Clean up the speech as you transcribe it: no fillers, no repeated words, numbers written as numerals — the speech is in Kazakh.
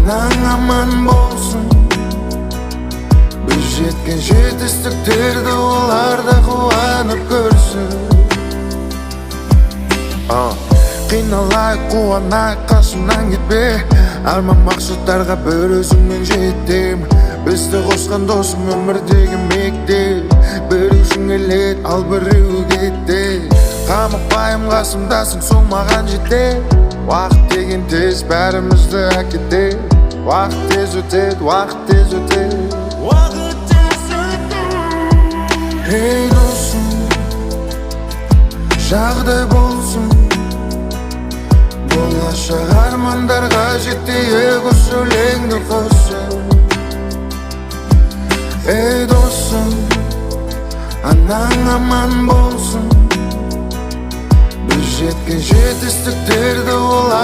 Anan aman bolsun. Biz jetken жетістіктерді олар да қуанып көрсін. Қиналайық, қуанайық, қасымнан кетпе. Арман мақсаттарға бір өзіңмен жеттім. Бізді қосқан досым өмірдегі мектеп. Біреу келеді, ал біреу кетті. Қамықпайым, қасымдасың, сол маған жетеді. Уақыт деген тез бәрімізді әкетеді. Уақыт тез өтеді, уақыт тез өтеді. Ей досым, жағдай болсын. Болашақ армандарға жетейік, осы өлеңді қосып. Ей досым, анаң аман болсын. Біз жеткен жетістіктерді олар